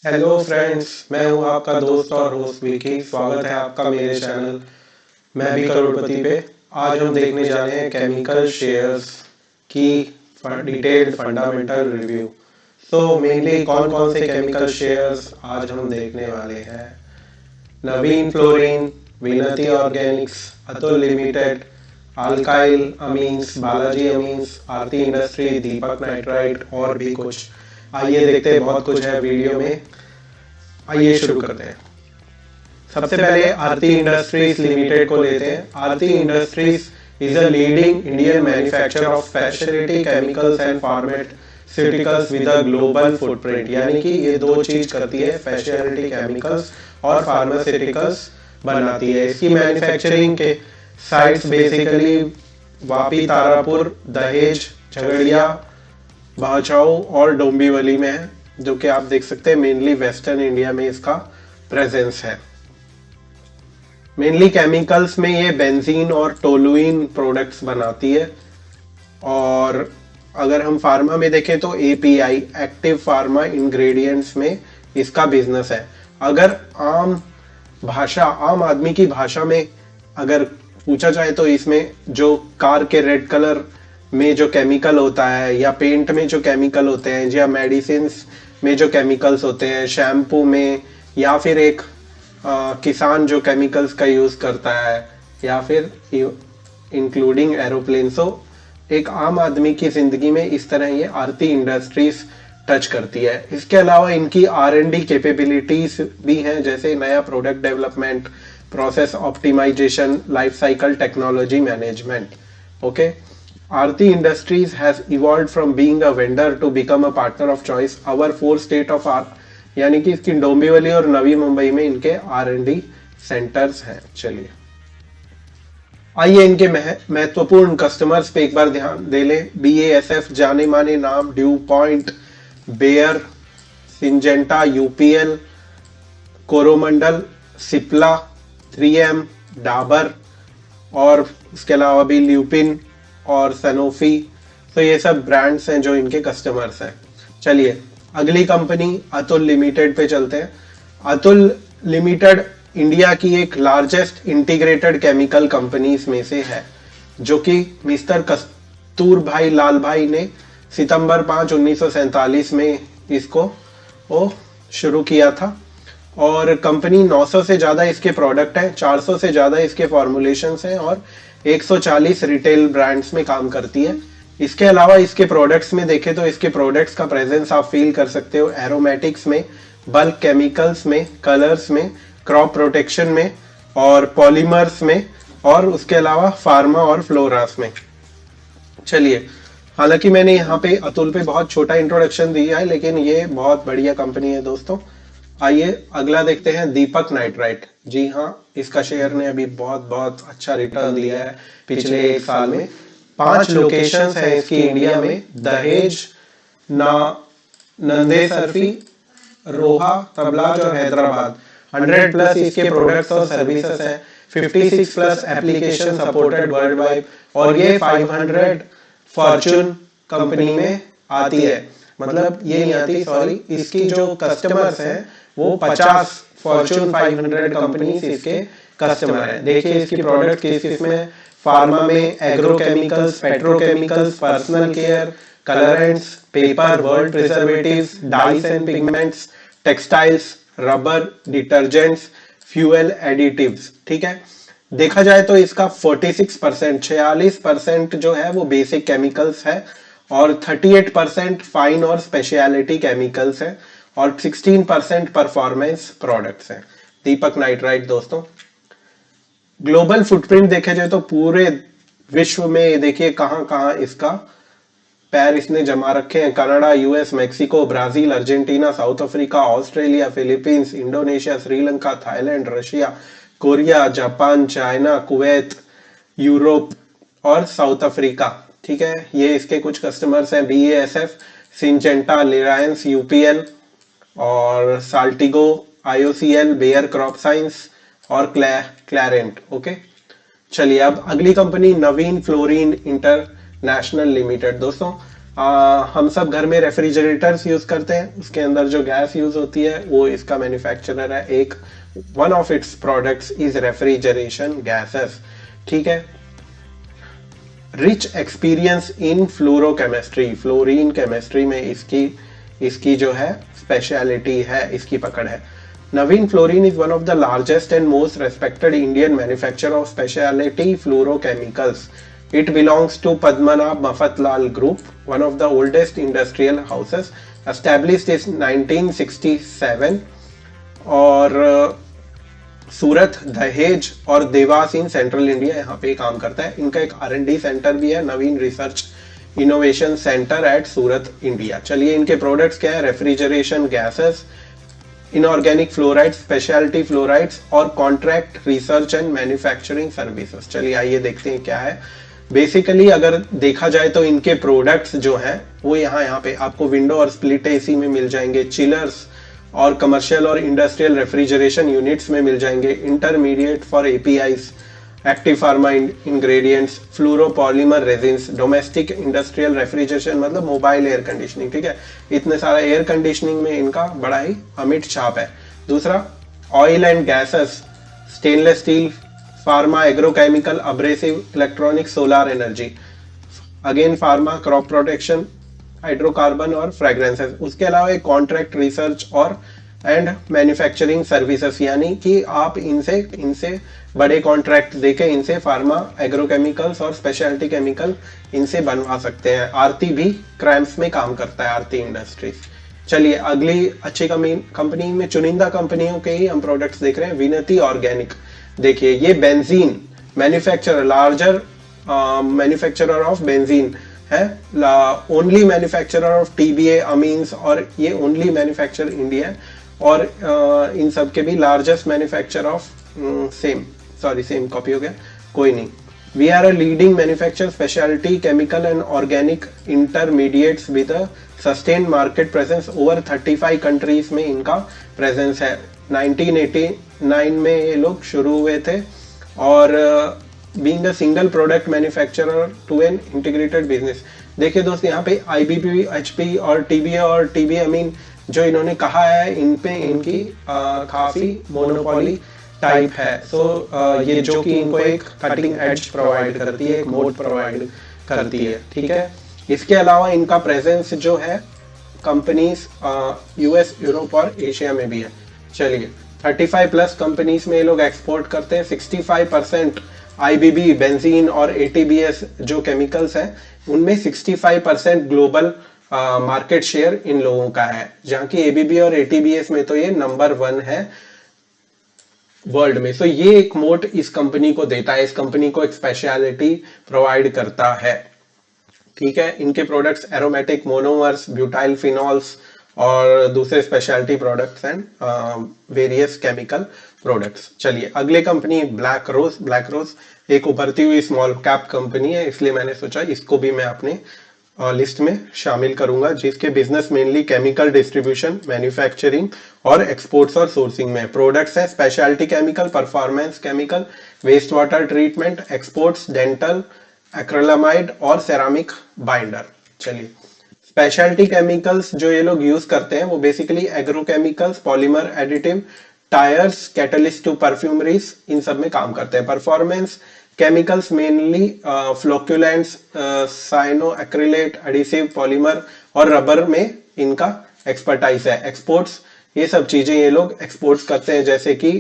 Hello friends, मैं हूं आपका दोस्त और होस्ट विकी। स्वागत है आपका मेरे चैनल मैं भी करोड़पति पे। आज हम देखने जा रहे हैं केमिकल शेयर्स की डिटेल्ड फंडामेंटल रिव्यू। तो मेनली कौन कौन से केमिकल शेयर्स आज हम देखने वाले हैं। Navin fluorine, Vinati organics, Atul limited, alkyl amines, Balaji amines, Aarti industry, Deepak nitrite और भी कुछ। आइए देखते हैं, बहुत कुछ है वीडियो में। आइए शुरू करते हैं। सबसे पहले आरती इंडस्ट्रीज लिमिटेड को लेते हैं। Aarti industries is a leading Indian manufacturer of speciality chemicals and pharmaceuticals with a global footprint. यानी कि ये दो चीज करती है, स्पेशलिटी केमिकल्स और फार्मास्यूटिकल्स बनाती है। इसकी मैन्युफैक्चरिंग के साइट्स बेसिकली वापी, तारापुर, दहेज, झगड़िया, भाचाऊ और डोंबिवली में है, जो कि आप देख सकते हैं मेनली वेस्टर्न इंडिया में इसका प्रेजेंस है। मेनली केमिकल्स में ये बेंजीन और टोलुइन प्रोडक्ट्स बनाती है। और अगर हम फार्मा में देखें तो एपीआई, एक्टिव फार्मा इंग्रेडिएंट्स में इसका बिजनेस है। अगर आम आदमी की भाषा में अगर पूछा जाए तो इसमें जो कार के रेड कलर में जो केमिकल होता है, या पेंट में जो केमिकल होते हैं, या मेडिसिन में जो केमिकल्स होते हैं, शैम्पू में, या फिर एक किसान जो केमिकल्स का यूज करता है, या फिर इंक्लूडिंग एरोप्लेन। सो एक आम आदमी की जिंदगी में इस तरह ये आरती इंडस्ट्रीज टच करती है। इसके अलावा इनकी R&D कैपेबिलिटीज भी हैं, जैसे नया product development, process optimisation, life cycle technology management. Okay, Aarti Industries has evolved from being a vendor to become a partner of choice. Our 4 state of यानी कि इसकी डोंबिवली और नवी मुंबई में इनके R&D सेंटर्स हैं। चलिए आइए इनके महत्वपूर्ण कस्टमर्स पे एक बार ध्यान दे ले। BASF जाने माने नाम, DuPont, Bayer, Syngenta, UPL, Coromandel, Cipla, 3M, Dabur और उसके अलावा भी ल्यूपिन और सनोफी। तो ये सब ब्रांड्स हैं जो इनके कस्टमर्स हैं। चलिए अगली कंपनी अतुल लिमिटेड पे चलते हैं। अतुल लिमिटेड इंडिया की एक लार्जेस्ट इंटीग्रेटेड केमिकल कंपनीज में से है, जो कि मिस्टर कस्तूर भाई लाल भाई ने सितंबर 5, 1947 में इसको शुरू किया था। और कंपनी 900 से ज्यादा इसके प्रोडक्ट हैं, 400 से ज्यादा इसके फॉर्मुलेशंस हैं और 140 रिटेल ब्रांड्स में काम करती है। इसके अलावा इसके प्रोडक्ट्स में देखें तो इसके प्रोडक्ट्स का प्रेजेंस आप फील कर सकते हो एरोमेटिक्स में, बल्क केमिकल्स में, कलर्स में, क्रॉप प्रोटेक्शन में और पॉलीमर्स में, और उसके अलावा फार्मा और फ्लोरास में। चलिए, हालांकि मैंने यहाँ पे अतुल पे बहुत छोटा इंट्रोडक्शन दिया है, लेकिन ये बहुत बढ़िया कंपनी है दोस्तों। आइए अगला देखते हैं, दीपक नाइट्राइट। जी हाँ, इसका शेयर ने अभी बहुत बहुत अच्छा रिटर्न दिया है पिछले एक साल में। 5 लोकेशंस हैं इसकी इंडिया में, दहेज, नंदे सरफी, रोहा, तबलाज और हैदराबाद। 100 प्लस इसके प्रोडक्ट्स और सर्विसेज हैं, 56 plus application supported world wide, और ये 500 फॉर्चून कंपनी में आती है। मतलब ये नहीं आती, सॉरी, इसकी जो कस्टमर्स हैं वो 50 फॉर्चून 500 कंपनीज इसके कस्टमर हैं। देखिए इसकी प्रोडक्ट किस किस में, फार्मा में agrochemicals, petrochemicals, personal care, colourants, paper, world preservatives, dice and pigments, textiles, rubber, detergents, fuel additives. ठीक है, देखा जाए तो इसका 46% जो है वो बेसिक केमिकल्स है, और 38% फाइन और स्पेशलिटी केमिकल्स है, और 16% परफॉर्मेंस प्रोडक्ट्स हैं। दीपक नाइट्राइट दोस्तों, ग्लोबल फुटप्रिंट देखे जाए तो पूरे विश्व में देखिए कहां कहां इसका पैर इसने जमा रखे हैं। Canada, US, Mexico, Brazil, Argentina, south Africa, Australia, Philippines, Indonesia, Sri Lanka, Thailand, Russia, Korea, Japan, China, Kuwait, Europe और साउथ अफ्रीका। ठीक है, ये इसके कुछ कस्टमर्स हैं। BASF, सिंजेंटा, रिलायंस, UPL और साल्टिगो, IOCL, बेयर क्रॉप साइंस और क्लैरेंट। ओके, चलिए अब अगली कंपनी नवीन फ्लोरीन इंटरनेशनल लिमिटेड। दोस्तों हम सब घर में रेफ्रिजरेटर्स यूज करते हैं, उसके अंदर जो गैस यूज होती है वो इसका मैन्युफैक्चरर है। एक one of its products is refrigeration gases. ठीक है। Rich experience in fluorochemistry, fluorine chemistry में इसकी इसकी जो है स्पेशलिटी है, इसकी पकड़ है। Navin Fluorine is one of the largest and most respected Indian manufacturer of specialty fluorochemicals. It belongs to Padmanabh Mafatlal Group, one of the oldest industrial houses, established in 1967 और सूरत, दहेज और देवास इन सेंट्रल इंडिया यहाँ पे काम करता है। इनका एक R&D सेंटर भी है, Navin research innovation centre at Surat, India. चलिए इनके प्रोडक्ट्स क्या है? Refrigeration gases, inorganic fluorides, speciality fluorides और contract research and manufacturing services. चलिए आइए देखते हैं क्या है। बेसिकली अगर देखा जाए तो इनके प्रोडक्ट्स जो हैं वो यहाँ पे आपको विंडो और स्प्लिट एसी में मिल जाएंगे, चिलर्स और कमर्शियल और इंडस्ट्रियल रेफ्रिजरेशन यूनिट्स में मिल जाएंगे, intermediate for APIs, active pharma ingredients, fluoropolymer resins, domestic industrial refrigeration मतलब मोबाइल एयर कंडीशनिंग। ठीक है, इतने सारा एयर कंडीशनिंग में इनका बड़ा ही अमिट छाप है। दूसरा, oil and gases, stainless steel, pharma, agrochemical, abrasive, electronic, solar energy, again pharma, crop protection, hydrocarbon और फ्रेग्रेंसेस। उसके अलावा एक कॉन्ट्रैक्ट रिसर्च और एंड मैन्युफैक्चरिंग सर्विसेज, यानी कि आप इनसे बड़े कॉन्ट्रैक्ट देके इनसे फार्मा, एग्रोकेमिकल्स और स्पेशलिटी केमिकल इनसे बनवा सकते हैं। आरती भी क्रैम्प्स में काम करता है, आरती इंडस्ट्रीज। चलिए अगली अच्छी कंपनी में चुनिंदा कंपनियों के ही हम प्रोडक्ट्स देख रहे हैं। विनती ऑर्गेनिक, देखिए ये benzene manufacturer, larger manufacturer of benzene है, only manufacturer of TBA amines, और ये ओनली मैन्युफैक्चर इंडिया है। और इन सब के भी largest manufacture of same copy हो गया, कोई नहीं। We are a leading manufacture speciality chemical and organic intermediates with a sustain market presence over 35 countries में इनका प्रेजेंस है। 1989 में ये लोग शुरू हुए थे और being a single product manufacturer to an integrated business. देखिए दोस्त, यहाँ पे आईबीपी, एचपी और टीबीए अमीन जो इन्होंने कहा है, इन पे इनकी काफी मोनोपोली टाइप है। ये जो कि इनको एक कटिंग एज प्रोवाइड करती है, एक मोड प्रोवाइड करती है। ठीक है, इसके अलावा इनका प्रेजेंस जो है कंपनीज यूएस, यूरोप और एशिया में भी है। चलिए 35 प्लस कंपनीज में ये लोग एक्सपोर्ट करते हैं। 65% आईबीबी, बेंजीन और एटीबीएस जो केमिकल्स हैं उनमें 65% ग्लोबल मार्केट शेयर इन लोगों का है, जहां की एबीबी और एटीबीएस में तो ये नंबर 1 है वर्ल्ड में। सो ये एक मोट इस कंपनी को देता है, इस कंपनी को एक स्पेशलिटी प्रोवाइड करता है। ठीक है, इनके products aromatic monomers, butyl phenols और दूसरे speciality products and various chemical products. चलिए अगले company Black Rose. Black Rose एक उभरती हुई स्मॉल कैप कंपनी है, इसलिए मैंने सोचा इसको भी मैं अपने लिस्ट में शामिल करूंगा, जिसके business mainly chemical distribution, manufacturing और एक्सपोर्ट्स और सोर्सिंग में। प्रोडक्ट्स है speciality chemical, performance chemical, waste water treatment, exports, dental, acrylamide और सेरामिक बाइंडर। चलिए स्पेशलिटी केमिकल्स जो ये लोग यूज करते हैं वो basically agrochemicals, polymer additive, tyres, catalyst to perfumeries, इन सब में काम करते हैं। Performance chemicals mainly flocculants, cyano acrylate, adhesive, polymer और रबर में इनका एक्सपर्टाइज है। एक्सपोर्ट्स, ये सब चीजें ये लोग एक्सपोर्ट्स करते हैं, जैसे कि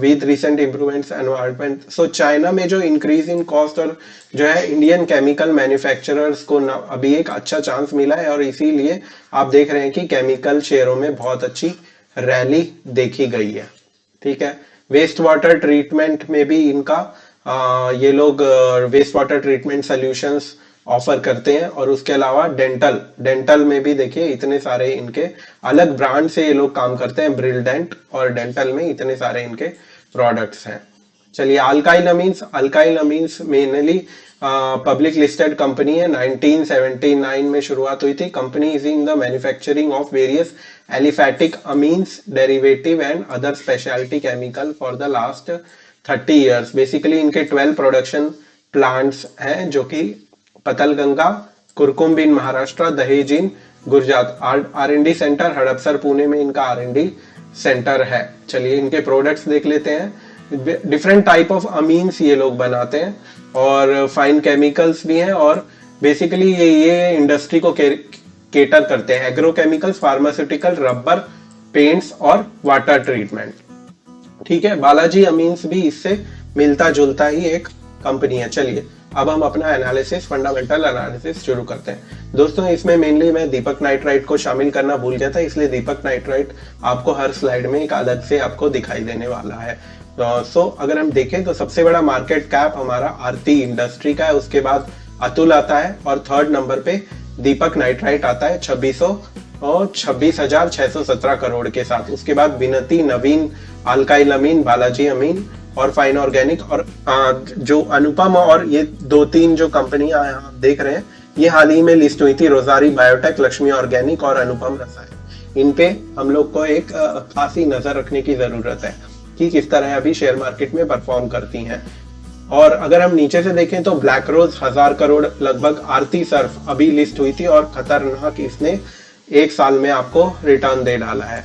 with recent improvements environment. So China में जो इंक्रीज इन कॉस्ट और जो है इंडियन केमिकल मैन्युफैक्चरर्स को अभी एक अच्छा चांस मिला है, और इसीलिए आप देख रहे हैं कि केमिकल शेयरों में बहुत अच्छी रैली देखी गई है। ठीक है, वेस्ट वाटर ट्रीटमेंट में भी इनका ये लोग waste water treatment solutions offer करते हैं। और उसके अलावा डेंटल में भी देखिए इतने सारे इनके अलग ब्रांड से ये लोग काम करते हैं, ब्रिलडेंट और डेंटल में इतने सारे इनके प्रोडक्ट्स हैं। चलिए alkyl amines mainly public listed company है, 1979 में शुरुआत हुई थी। Company is in the manufacturing of various aliphatic amines, derivative and other speciality chemical for the last 30 years. Basically इनके 12 प्रोडक्शन प्लांट्स हैं, जो कि पतलगंगा, कुरकुम इन महाराष्ट्र, दहेज इन गुजरात। R&D सेंटर हड़पसर पुणे में इनका R&D सेंटर है। चलिए इनके प्रोडक्ट्स देख लेते हैं। डिफरेंट टाइप ऑफ अमीन्स ये लोग बनाते हैं और फाइन केमिकल्स भी हैं, और बेसिकली ये इंडस्ट्री को केटर करते हैं। एग्रोकेमिकल्स, फार्मास्यूटिकल, रबर, पेंट्स और वाटर ट्रीटमेंट। ठीक है, बालाजी अमीन्स भी इससे मिलता जुलता ही एक कंपनी है। चलिए अब हम अपना एनालिसिस, फंडामेंटल एनालिसिस शुरू करते हैं। दोस्तों इसमें मेनली मैं दीपक नाइट्राइट को शामिल करना भूल गया था, इसलिए दीपक नाइट्राइट आपको हर स्लाइड में एक अलग से आपको दिखाई देने वाला है। सो अगर हम देखें तो सबसे बड़ा मार्केट कैप हमारा आरती इंडस्ट्री का है, उसके बाद अतुल आता है और थर्ड नंबर पे दीपक नाइट्राइट आता है 26,617 करोड़ के साथ। उसके बाद विनती, नवीन, अल्काइल अमीन, बालाजी अमीन और फाइन ऑर्गेनिक, और जो अनुपम, और ये 2-3 जो कंपनियां आप देख रहे हैं ये हाल ही में लिस्ट हुई थी, रोजारी बायोटेक, लक्ष्मी ऑर्गेनिक और अनुपम रसायन। इन पे हम लोग को एक खासी नजर रखने की जरूरत है कि किस तरह अभी शेयर मार्केट में परफॉर्म करती हैं। और अगर हम नीचे से देखें तो ब्लैक रोज 1000 करोड़ लगभग, आरती सर्फ अभी लिस्ट हुई थी और खतरनाक इसने एक साल में आपको रिटर्न दे डाला है,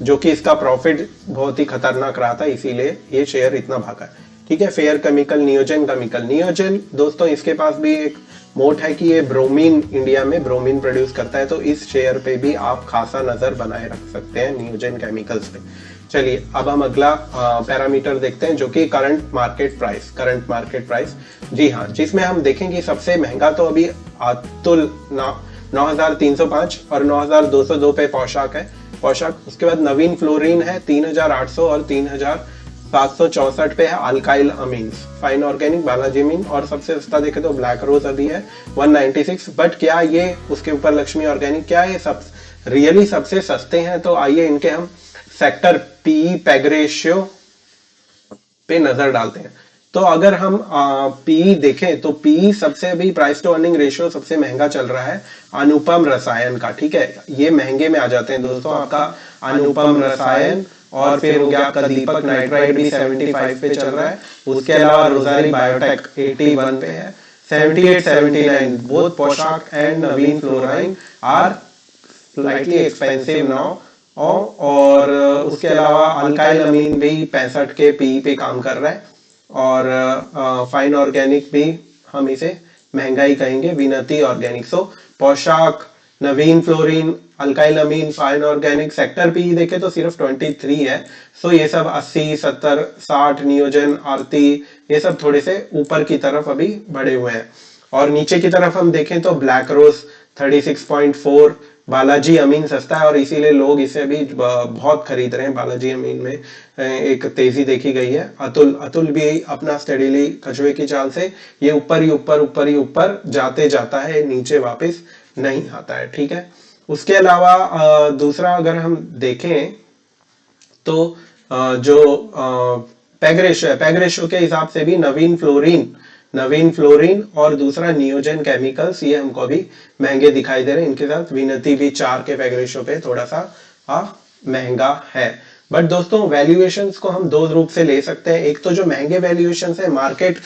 जो कि इसका प्रॉफिट बहुत ही खतरनाक रहा था, इसीलिए ये शेयर इतना भागा है। ठीक है, फेयर केमिकल, नियोजन केमिकल। नियोजन दोस्तों इसके पास भी एक मोट है कि ये ब्रोमीन, इंडिया में ब्रोमीन प्रोड्यूस करता है, तो इस शेयर पे भी आप खासा नजर बनाए रख सकते हैं, नियोजन केमिकल्स पे। चलिए अब हम अगला पैरामीटर देखते हैं, जो कि current market price. Current market price, जी हाँ, जिसमें हम देखेंगे सबसे महंगा तो अभी अतुल 9,305 और 9,202 पे पोशाक है, पोशाक। उसके बाद नवीन फ्लोरीन है 3,800 और 3,764 पे है alkyl amines, fine organic, Balaji amine, और सबसे सस्ता देखे तो ब्लैक रोज अभी है 196। बट क्या ये उसके ऊपर लक्ष्मी ऑर्गेनिक, क्या ये सब रियली सबसे सस्ते हैं? तो आइए इनके हम सेक्टर पीई पैग रेशियो पे नजर डालते हैं। तो अगर हम पीई देखें तो पीई सबसे अभी प्राइस टू अर्निंग रेशियो सबसे महंगा चल रहा है अनुपम रसायन का। ठीक है, ये महंगे में आ जाते हैं दोस्तों, आपका अनुपम रसायन, और फिर हो गया आपका दीपक नाइट्राइट भी 75 पे चल रहा है। उसके अलावा रोजारी बायोटेक 81 पे है, 78, 79। बोथ पोशाक एंड नवीन फ्लोराइन आर स्लाइटली एक्सपेंसिव नाउ। और उसके अलावा अल्काइल अमीन भी 65 के पी पे काम कर रहा है, और फाइन ऑर्गेनिक भी हम इसे महंगा ही कहेंगे, विनती ऑर्गेनिक। सो पोशाक, नवीन फ्लोरीन, अल्काइल अमीन, फाइन ऑर्गेनिक, सेक्टर पी देखे तो सिर्फ 23 है। सो ये सब 80, 70, 60, नियोजन, आरती, ये सब थोड़े से ऊपर की तरफ अभी बढ़े हुए हैं। और नीचे की तरफ हम देखें तो ब्लैक रोज 36.4, बालाजी अमीन सस्ता है और इसीलिए लोग इसे भी बहुत खरीद रहे हैं। बालाजी अमीन में एक तेजी देखी गई है। अतुल भी अपना स्टेडीली कछुए की चाल से ये ऊपर ही ऊपर जाते जाता है, नीचे वापस नहीं आता है। ठीक है, उसके अलावा दूसरा अगर हम देखें तो जो पैग रेशियो है, पैग रेशियो के हिसाब से भी नवीन फ्लोरीन और दूसरा नियोजन केमिकल्स, ये हमको अभी महंगे दिखाई दे रहे हैं। इनके साथ विनती भी 4 के पैग रेशियो पे थोड़ा सा महंगा है। बट दोस्तों वैल्यूएशंस को हम दो रूप से ले सकते हैं। एक तो जो महंगे वैल्यूएशंस है, मार्केट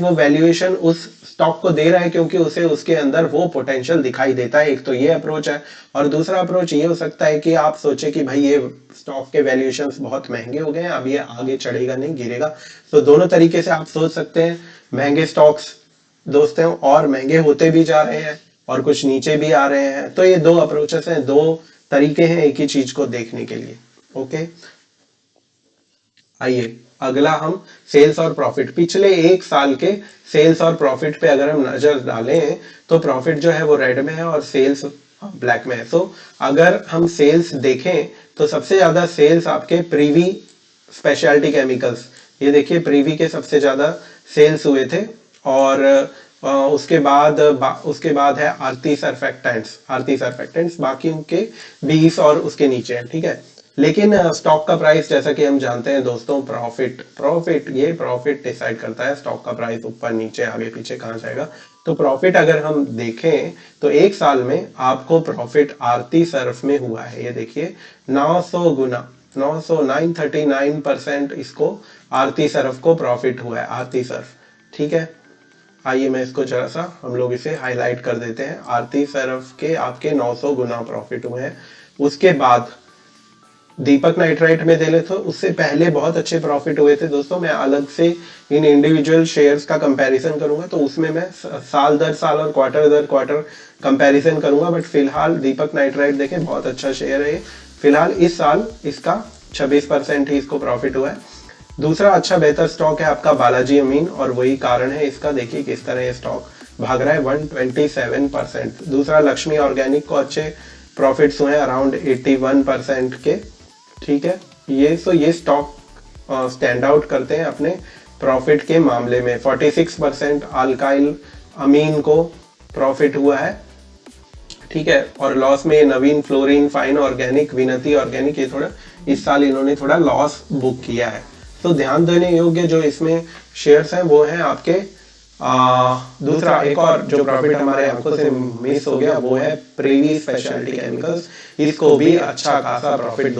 वो वैल्यूएशन उस स्टॉक को दे रहा है क्योंकि उसे उसके अंदर वो पोटेंशियल दिखाई देता है। एक तो ये अप्रोच है, और दूसरा अप्रोच ये हो सकता है कि आप सोचे कि भाई ये स्टॉक के वैल्यूएशंस बहुत महंगे हो गए हैं, अब ये आगे चढ़ेगा नहीं, गिरेगा। तो दोनों तरीके से आप सोच सकते हैं। महंगे स्टॉक्स दोस्तों और महंगे होते भी जा रहे हैं और कुछ नीचे भी आ रहे हैं। तो ये दो अप्रोचेस हैं, दो तरीके हैं एक ही चीज को देखने के लिए। ओके, आइए अगला हम सेल्स और प्रॉफिट, पिछले एक साल के सेल्स और प्रॉफिट पे अगर हम नजर डालें तो प्रॉफिट जो है वो रेड में है और सेल्स ब्लैक में है। सो अगर हम सेल्स देखें तो सबसे ज्यादा सेल्स आपके प्रीवी स्पेशलिटी केमिकल्स, ये देखिए प्रीवी के सबसे ज्यादा सेल्स हुए थे। और उसके बाद है आरती सर्फेक्टेंट्स, बाकी उनके 20 और उसके नीचे है। ठीक है, लेकिन स्टॉक का प्राइस जैसा कि हम जानते हैं दोस्तों, प्रॉफिट डिसाइड करता है स्टॉक का प्राइस ऊपर नीचे आगे पीछे कहाँ जाएगा। तो प्रॉफिट अगर हम देखें तो एक साल में आपको प्रॉफिट आरती सर्फ में हुआ है, ये देखिए 900 गुना 939% इसको आरती सर्फ को प्रॉफिट हुआ है, आरती सर्फ। ठीक है, आइए मैं इसको जरा सा हम लोग इसे हाईलाइट कर देते हैं। आरती सर्फ के आपके 900 गुना प्रॉफिट हुए हैं। उसके बाद दीपक नाइट्राइट में दे ले तो उससे पहले बहुत अच्छे प्रॉफिट हुए थे दोस्तों। मैं अलग से इन इंडिविजुअल शेयर्स का कंपैरिजन करूंगा, तो उसमें मैं साल दर साल और क्वार्टर दर क्वार्टर कंपैरिजन करूंगा। बट फिलहाल दीपक नाइट्राइट देखें, बहुत अच्छा शेयर है। फिलहाल इस साल इसका 26% ही इसको प्रॉफिट हुआ है। दूसरा अच्छा बेहतर स्टॉक है आपका बालाजी अमीन, और वही कारण है इसका। देखिए किस तरह ये स्टॉक भाग रहा है 127%। दूसरा लक्ष्मी ऑर्गेनिक को अच्छे प्रॉफिट्स हुए हैं अराउंड 81% के। ठीक है, ये स्टॉक स्टैंड आउट करते हैं अपने प्रॉफिट के मामले में। 46% अल्काइल अमीन को प्रॉफिट हुआ है। ठीक है, और लॉस में नवीन फ्लोरीन फाइन ऑर्गेनिक, विनती ऑर्गेनिक, ये थोड़ा इस साल इन्होंने थोड़ा लॉस बुक किया है। तो ध्यान देने योग्य जो इसमें शेयर्स हैं वो हैं आपके दूसरा एक और जो प्रॉफिट हमारे आंखों से मिस हो गया वो है प्रिवी स्पेशलिटी केमिकल्स। इसको भी अच्छा खासा प्रॉफिट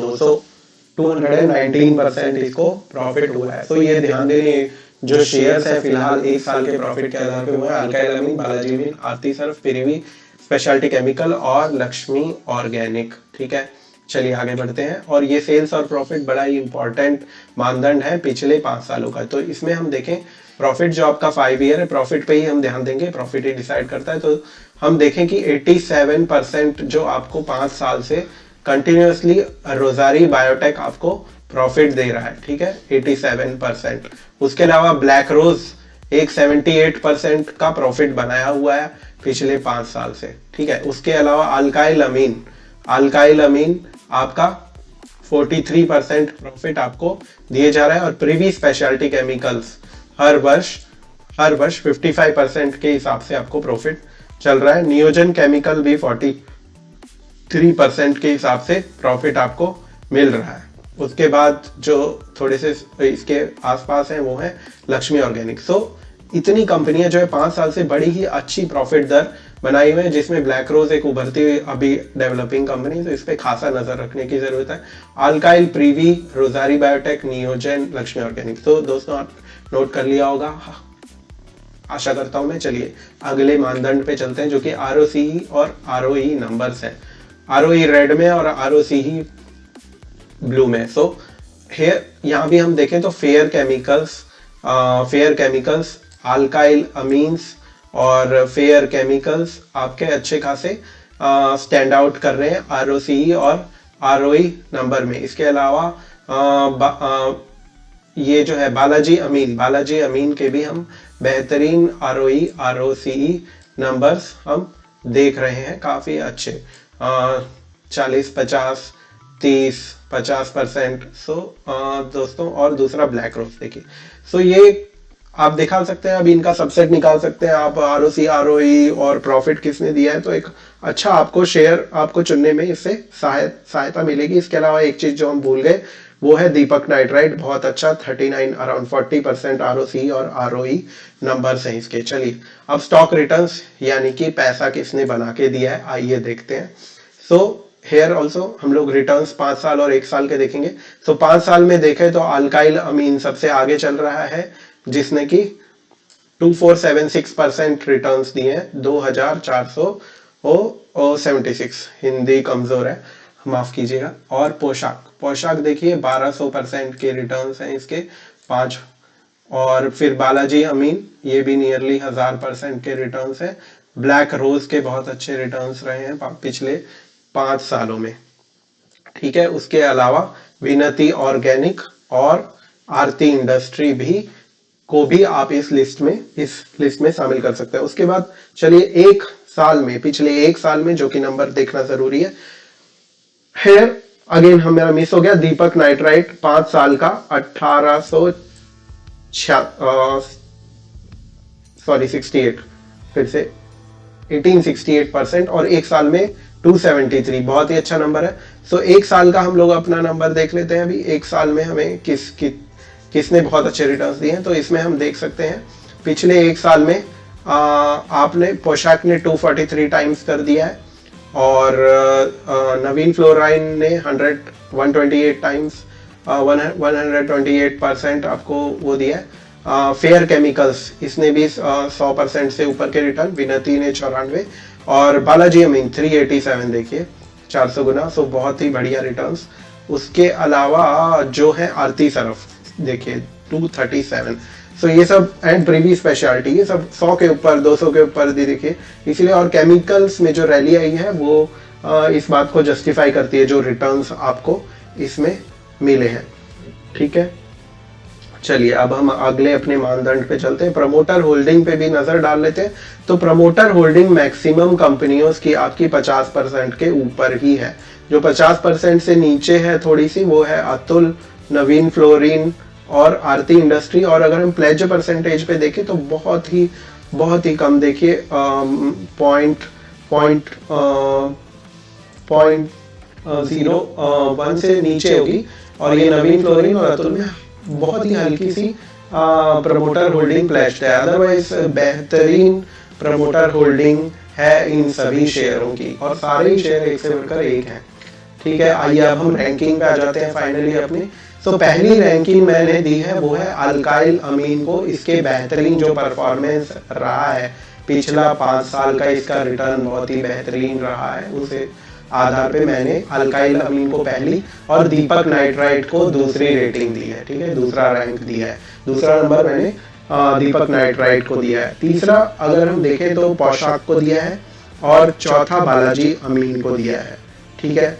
219% इसको प्रॉफिट हुआ है। तो ये ध्यान देने जो शेयर्स है फिलहाल एक साल के प्रॉफिट के आधार पे हुआ है अल्काइल अमीन, बालाजी अमीन, आरती सर्फ, प्रिवी स्पेशलिटी केमिकल और लक्ष्मी ऑर्गेनिक। ठीक है, चलिए आगे बढ़ते हैं। और ये सेल्स और प्रॉफिट बड़ा ही इंपॉर्टेंट मानदंड है पिछले 5 सालों का। तो इसमें हम देखें प्रॉफिट जो आपका 5 ईयर है, प्रॉफिट पे ही हम ध्यान देंगे, प्रॉफिट ही डिसाइड करता है। तो हम देखें कि 87% जो आपको 5 साल से कंटिन्यूअसली रोजारी बायोटेक आपको प्रॉफिट दे रहा है। ठीक है, 87%। उसके अलावा ब्लैक रोज एक 78% का प्रॉफिट बनाया हुआ है पिछले 5 साल से। ठीक है, उसके अलावा अल्काइल अमीन आपका 43% प्रॉफिट आपको दिए जा रहा है। और प्रिवी स्पेशलिटी केमिकल्स हर वर्ष 55% के हिसाब से आपको प्रॉफिट चल रहा है। नियोजन केमिकल भी 43% के हिसाब से प्रॉफिट आपको मिल रहा है। उसके बाद जो थोड़े से इसके आसपास हैं वो है लक्ष्मी ऑर्गेनिक। सो इतनी कंपनियां जो है 5 साल से बड़ी ही अच्छी प्रॉफिट दर बनाई हुई है, जिसमें ब्लैक रोज एक उभरती हुई अभी डेवलपिंग कंपनी, तो इस पे खासा नजर रखने की जरूरत है। अल्काइल, प्रिवी, रोजारी बायोटेक, नियोजन, लक्ष्मी ऑर्गेनिक। तो दोस्तों आप नोट कर लिया होगा आशा करता हूं मैं। चलिए अगले मानदंड पे चलते हैं जो कि आरओसीई और आरओई नंबर्स है। आरओई रेड में और आरओसीई ब्लू में। सो यहाँ भी हम देखें तो फेयर केमिकल्स, अल्काइल अमीन्स और फेयर केमिकल्स आपके अच्छे खासे स्टैंड आउट कर रहे हैं आरओसीई और आरओई नंबर में। इसके अलावा ये जो है बालाजी अमीन के भी हम बेहतरीन आरओई आरओसीई नंबर्स हम देख रहे हैं, काफी अच्छे 40, 50, 30, 50%। सो दोस्तों, और दूसरा ब्लैक रोज देखिए। सो ये आप दिखा सकते हैं, अभी इनका सबसेट निकाल सकते हैं आप, आरओसी, आरओई और प्रॉफिट किसने दिया है। तो एक अच्छा आपको शेयर आपको चुनने में इससे सहायता मिलेगी। इसके अलावा एक चीज जो हम भूल गए वो है दीपक नाइट्राइट, बहुत अच्छा 39 अराउंड 40% आरओसी और आरओई नंबर्स हैं इसके। चलिए अब स्टॉक रिटर्न्स यानी कि पैसा किसने बना के दिया है आइए देखते हैं। सो हेयर ऑल्सो हम लोग रिटर्न्स 5 साल और 1 साल के देखेंगे। सो 5 साल में देखें तो अल्काइल अमीन सबसे आगे चल रहा है, जिसने कि 2476% रिटर्न्स दिए हैं, 2476। हिंदी कमजोर है, माफ कीजिएगा। और पोशाक देखिए 1200% के रिटर्न्स हैं इसके 5। और फिर बालाजी अमीन ये भी नियरली 1000% के रिटर्न्स हैं। ब्लैक रोज के बहुत अच्छे रिटर्न्स रहे हैं पिछले 5 सालों में। ठीक है, उसके अलावा विनती ऑर्गेनिक और आरती इंडस्ट्री को भी आप इस लिस्ट में शामिल कर सकते हैं। उसके बाद चलिए पिछले 1 साल में जो कि नंबर देखना जरूरी है। हेयर अगेन हमारा मिस हो गया, दीपक नाइट्राइट 5 साल का 1868% और 1 साल में 273, बहुत ही अच्छा नंबर है। सो 1 साल का हम लोग अपना नंबर देख लेते हैं। अभी 1 साल में हमें किसने बहुत अच्छे रिटर्न्स दिए हैं। तो इसमें हम देख सकते हैं पिछले 1 साल में आपने पोशाक ने 243 टाइम्स कर दिया है, और नवीन फ्लोराइन ने 128 टाइम्स 128% आपको वो दिया है। फेयर केमिकल्स, इसने भी 100% से ऊपर के रिटर्न, विनती ने 94 और बालाजी अमीन 387, देखिए 400 गुना, सो बहुत ही बढ़िया रिटर्न्स। उसके अलावा जो है आरती सरफ देखिए 237, सो ये सब एंड प्रीवी स्पेशलिटी ये सब 100 के ऊपर 200 के ऊपर देखिए। इसलिए और केमिकल्स में जो रैली आई है वो इस बात को जस्टिफाई करती है जो रिटर्न्स आपको इसमें मिले हैं। ठीक है, चलिए अब हम अगले अपने मानदंड पे चलते हैं। प्रमोटर होल्डिंग पे भी नजर डाल लेते हैं। तो प्रमोटर होल्डिंग मैक्सिमम कंपनियों की आपकी 50% के ऊपर ही है। जो 50% से नीचे है थोड़ी सी, वो है अतुल, नवीन फ्लोरिन और आरती इंडस्ट्री। और अगर हम प्लेज परसेंटेज पे देखें तो बहुत ही कम, देखिए पॉइंट 0.1 से नीचे होगी। और ये नवीन फ्लोरिन और अतुल में बहुत ही हल्की सी प्रमोटर होल्डिंग प्लेज्ड है। अदरवाइज बेहतरीन प्रमोटर होल्डिंग है इन सभी शेयरों की, और सारे ही शेयर एक से बढ़कर एक हैं। ठीक है, आइए अब हम रैंकिंग पे आ जाते हैं फाइनली अपनी। तो पहली रैंकिंग मैंने दी है वो है अल्काइल अमीन को। इसके बेहतरीन जो परफॉर्मेंस रहा है पिछला 5 साल का, इसका रिटर्न बहुत ही बेहतरीन रहा है, उसे आधार पे मैंने अल्काइल अमीन को पहली और दीपक नाइट्राइट को दूसरी रेटिंग दी है। ठीक है, दूसरा रैंक दिया है, दूसरा नंबर मैंने दीपक नाइट्राइट को दिया है। तीसरा अगर हम देखें तो पोशाक को दिया है, और चौथा बालाजी अमीन को दिया है। ठीक है,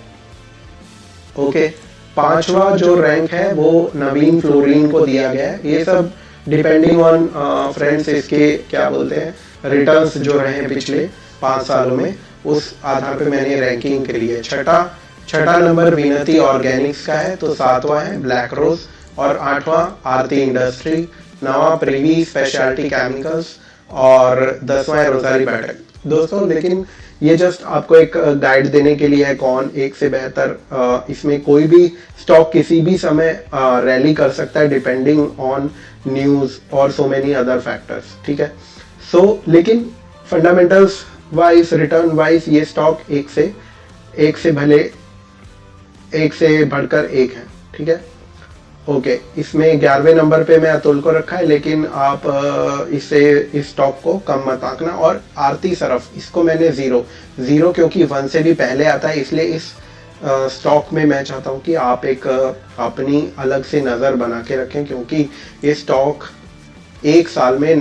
ओके। पांचवा जो रैंक है वो नवीन फ्लोरिन को दिया गया है। ये सब डिपेंडिंग ऑन फ्रेंड्स इसके क्या बोलते हैं रिटर्न्स जो रहे हैं पिछले 5 सालों में, उस आधार पे मैंने रैंकिंग करी है। छठा नंबर विनती ऑर्गेनिक्स का है, तो 7वां है ब्लैक रोज, और 8वां आरती इंडस्ट्री, 9वां प्रीवी स्पेशलिटी केमिकल्स, और 10वां है रोजारी बैठक। दोस्तों लेकिन ये जस्ट आपको एक गाइड देने के लिए है कौन एक से बेहतर। इसमें कोई भी स्टॉक किसी भी समय रैली कर सकता है डिपेंडिंग ऑन न्यूज और सो मेनी अदर फैक्टर्स। ठीक है, सो लेकिन फंडामेंटल्स वाइज, रिटर्न वाइज ये स्टॉक एक से बढ़कर एक है। ठीक है, ओके। इसमें 11वें नंबर पे मैं अतुल को रखा है, लेकिन आप इस स्टॉक को कम मत आंकना। और आरती सरफ, इसको मैंने जीरो क्योंकि 1 से भी पहले आता है, इसलिए इस स्टॉक में मैं चाहता हूं कि आप एक अपनी अलग से नज़र बना के रखें, क्योंकि ये स्टॉक एक साल में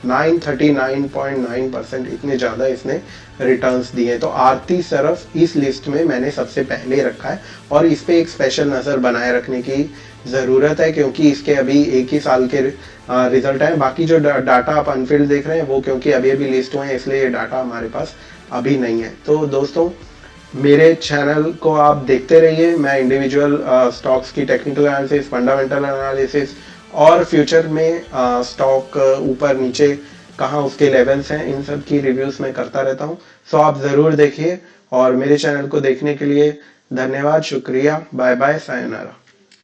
939.9% इतने ज़्यादा इसने रिटर्न्स दिए। तो आरती सरफ इस लिस्ट में मैंने सबसे पहले रखा है, और इस पे एक स्पेशल नज़र बनाए रखने की ज़रूरत है, क्योंकि इसके अभी 1 ही साल के रिजल्ट हैं। बाकी जो डाटा आप अनफिल्ड देख रहे हैं वो क्योंकि अभी लिस्ट हुए हैं, इसलिए ये डाटा हमारे पास अभी नहीं है। तो दोस्तों मेरे चैनल को आप देखते रहिए। मैं इंडिविजुअल स्टॉक्स की टेक्निकल एनालिसिस, फंडामेंटल एनालिसिस और फ्यूचर में स्टॉक ऊपर नीचे कहाँ उसके लेवल्स हैं, इन सब की रिव्यूज मैं करता रहता हूँ। सो आप ज़रूर देखिए, और मेरे चैनल को देखने के लिए धन्यवाद, शुक्रिया, बाय बाय, सायोनारा।